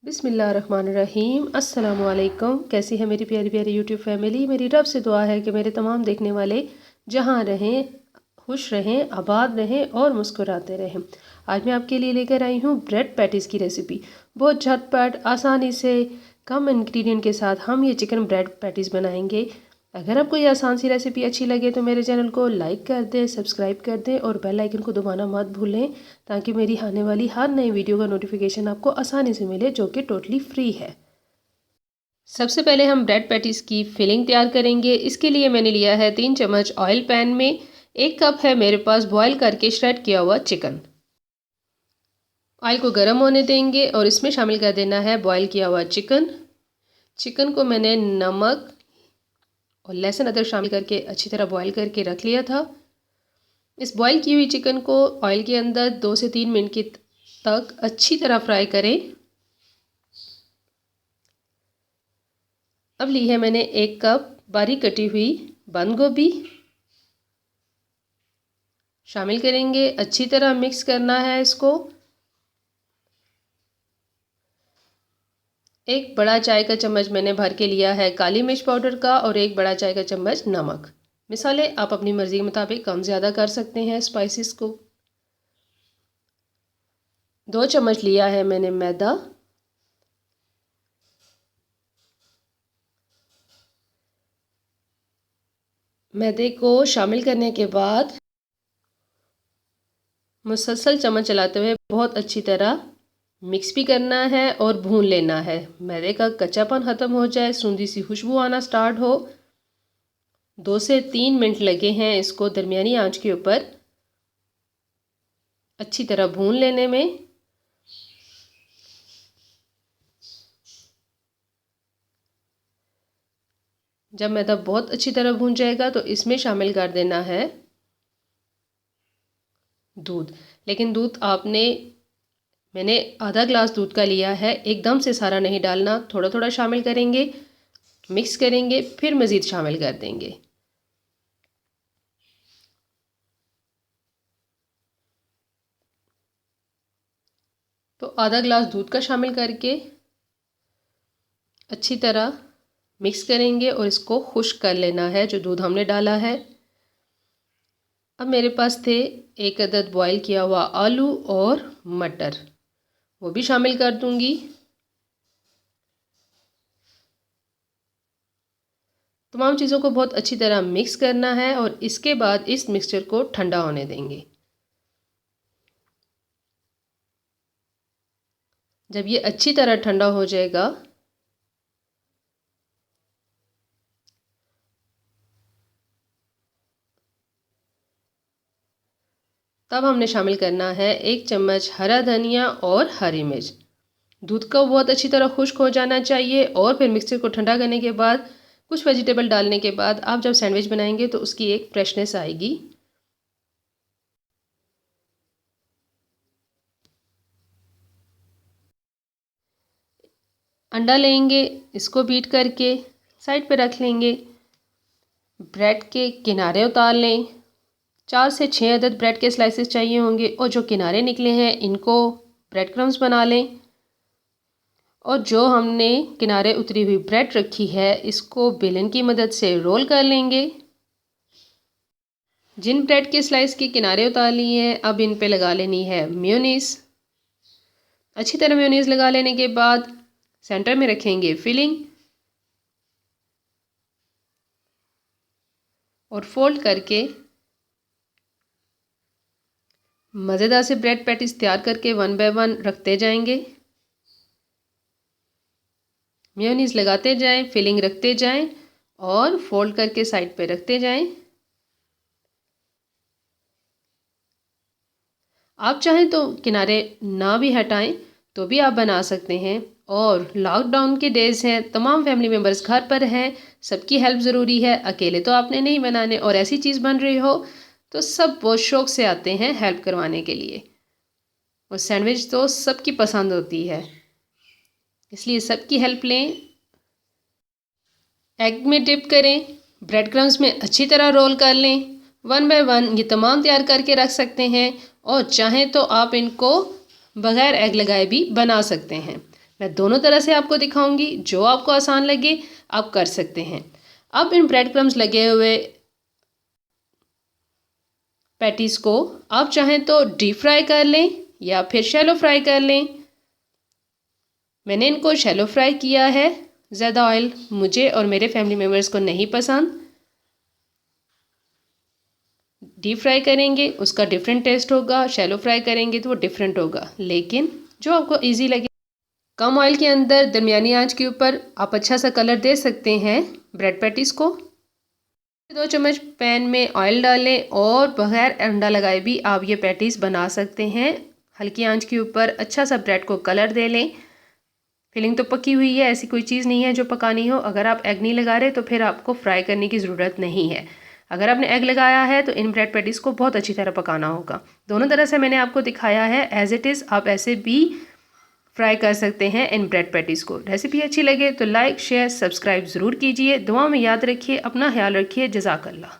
बिस्मिल्लाहिर्रहमानिर्रहीम। अस्सलामुअलैकुम। कैसी है मेरी प्यारी प्यारी यूट्यूब फैमिली। मेरी रब से दुआ है कि मेरे तमाम देखने वाले जहाँ रहें, खुश रहें, आबाद रहें और मुस्कुराते रहें। आज मैं आपके लिए लेकर आई हूँ ब्रेड पैटीज़ की रेसिपी। बहुत झटपट, आसानी से, कम इंग्रेडिएंट के साथ हम ये चिकन ब्रेड पैटीज़ बनाएंगे। अगर आपको ये आसान सी रेसिपी अच्छी लगे तो मेरे चैनल को लाइक कर दें, सब्सक्राइब कर दें और बेल आइकन को दबाना मत भूलें, ताकि मेरी आने वाली हर नई वीडियो का नोटिफिकेशन आपको आसानी से मिले, जो कि टोटली फ्री है। सबसे पहले हम ब्रेड पैटीज़ की फिलिंग तैयार करेंगे। इसके लिए मैंने लिया है 3 चम्मच ऑयल पैन में। 1 कप है मेरे पास बॉयल करके श्रेड किया हुआ चिकन। ऑयल को गर्म होने देंगे और इसमें शामिल कर देना है बॉयल किया हुआ चिकन। चिकन को मैंने नमक और लहसुन अदरक शामिल करके अच्छी तरह बॉईल करके रख लिया था। इस बॉईल की हुई चिकन को ऑयल के अंदर 2 से 3 मिनट की तक अच्छी तरह फ्राई करें। अब ली है मैंने 1 कप बारीक कटी हुई बंद गोभी, शामिल करेंगे। अच्छी तरह मिक्स करना है इसको। 1 बड़ा चाय का चम्मच मैंने भर के लिया है काली मिर्च पाउडर का और 1 बड़ा चाय का चम्मच नमक। मसाले आप अपनी मर्ज़ी के मुताबिक कम ज़्यादा कर सकते हैं स्पाइसेस को। 2 चम्मच लिया है मैंने मैदा। मैदे को शामिल करने के बाद मुसलसल चम्मच चलाते हुए बहुत अच्छी तरह मिक्स भी करना है और भून लेना है। मैदे का कच्चापन ख़त्म हो जाए, सूंधी सी खुशबू आना स्टार्ट हो। 2 से 3 मिनट लगे हैं इसको दरमियानी आंच के ऊपर अच्छी तरह भून लेने में। जब मैदा बहुत अच्छी तरह भून जाएगा तो इसमें शामिल कर देना है दूध। लेकिन दूध मैंने आधा ग्लास दूध का लिया है, एकदम से सारा नहीं डालना, थोड़ा थोड़ा शामिल करेंगे, मिक्स करेंगे, फिर मज़ीद शामिल कर देंगे। तो आधा ग्लास दूध का शामिल करके अच्छी तरह मिक्स करेंगे और इसको खुश्क कर लेना है जो दूध हमने डाला है। अब मेरे पास थे 1 अदद बॉईल किया हुआ आलू और मटर, वो भी शामिल कर दूंगी। तमाम चीज़ों को बहुत अच्छी तरह मिक्स करना है और इसके बाद इस मिक्सचर को ठंडा होने देंगे। जब ये अच्छी तरह ठंडा हो जाएगा तब हमने शामिल करना है 1 चम्मच हरा धनिया और हरी मिर्च। दूध को बहुत अच्छी तरह खुश्क हो जाना चाहिए और फिर मिक्सचर को ठंडा करने के बाद कुछ वेजिटेबल डालने के बाद आप जब सैंडविच बनाएंगे तो उसकी एक फ्रेशनेस आएगी। अंडा लेंगे, इसको बीट करके साइड पे रख लेंगे। ब्रेड के किनारे उतार लें। 4 से 6 अदद ब्रेड के स्लाइसेस चाहिए होंगे और जो किनारे निकले हैं इनको ब्रेड क्रम्स बना लें। और जो हमने किनारे उतरी हुई ब्रेड रखी है इसको बेलन की मदद से रोल कर लेंगे। जिन ब्रेड के स्लाइस के किनारे उतार लिए हैं अब इन पे लगा लेनी है मेयोनीज़। अच्छी तरह मेयोनीज़ लगा लेने के बाद सेंटर में रखेंगे फिलिंग और फोल्ड करके मज़ेदार से ब्रेड पैटीज तैयार करके 1 बाय 1 रखते जाएंगे। मेयोनीज़ लगाते जाएं, फिलिंग रखते जाएं और फोल्ड करके साइड पे रखते जाएं। आप चाहें तो किनारे ना भी हटाएं तो भी आप बना सकते हैं। और लॉकडाउन के डेज़ हैं, तमाम फैमिली मेम्बर्स घर पर हैं, सबकी हेल्प ज़रूरी है, अकेले तो आपने नहीं बनाने। और ऐसी चीज़ बन रही हो तो सब बहुत शौक़ से आते हैं हेल्प करवाने के लिए। और सैंडविच तो सबकी पसंद होती है, इसलिए सबकी हेल्प लें। एग में डिप करें, ब्रेड क्रम्स में अच्छी तरह रोल कर लें। 1 बाय 1 ये तमाम तैयार करके रख सकते हैं और चाहें तो आप इनको बग़ैर एग लगाए भी बना सकते हैं। मैं दोनों तरह से आपको दिखाऊंगी, जो आपको आसान लगे आप कर सकते हैं। अब इन ब्रेड क्रम्स लगे हुए पैटीज़ को आप चाहें तो डीप फ्राई कर लें या फिर शैलो फ्राई कर लें। मैंने इनको शैलो फ्राई किया है, ज़्यादा ऑयल मुझे और मेरे फैमिली मेम्बर्स को नहीं पसंद। डीप फ्राई करेंगे उसका डिफरेंट टेस्ट होगा, शैलो फ्राई करेंगे तो वो डिफरेंट होगा, लेकिन जो आपको इजी लगे। कम ऑयल के अंदर दरमियानी आंच के ऊपर आप अच्छा सा कलर दे सकते हैं ब्रेड पैटीज़ को। 2 चम्मच पैन में ऑयल डालें और बगैर अंडा लगाए भी आप ये पैटीज़ बना सकते हैं। हल्की आंच के ऊपर अच्छा सा ब्रेड को कलर दे लें। फिलिंग तो पकी हुई है, ऐसी कोई चीज़ नहीं है जो पकानी हो। अगर आप एग नहीं लगा रहे तो फिर आपको फ्राई करने की ज़रूरत नहीं है। अगर आपने एग लगाया है तो इन ब्रेड पैटीज़ को बहुत अच्छी तरह पकाना होगा। दोनों तरह से मैंने आपको दिखाया है, एज इट इज़ आप ऐसे भी फ्राई कर सकते हैं इन ब्रेड पैटीज़ को। रेसिपी अच्छी लगे तो लाइक शेयर सब्सक्राइब ज़रूर कीजिए। दुआ में याद रखिए, अपना ख्याल रखिए। जज़ाकल्लाह।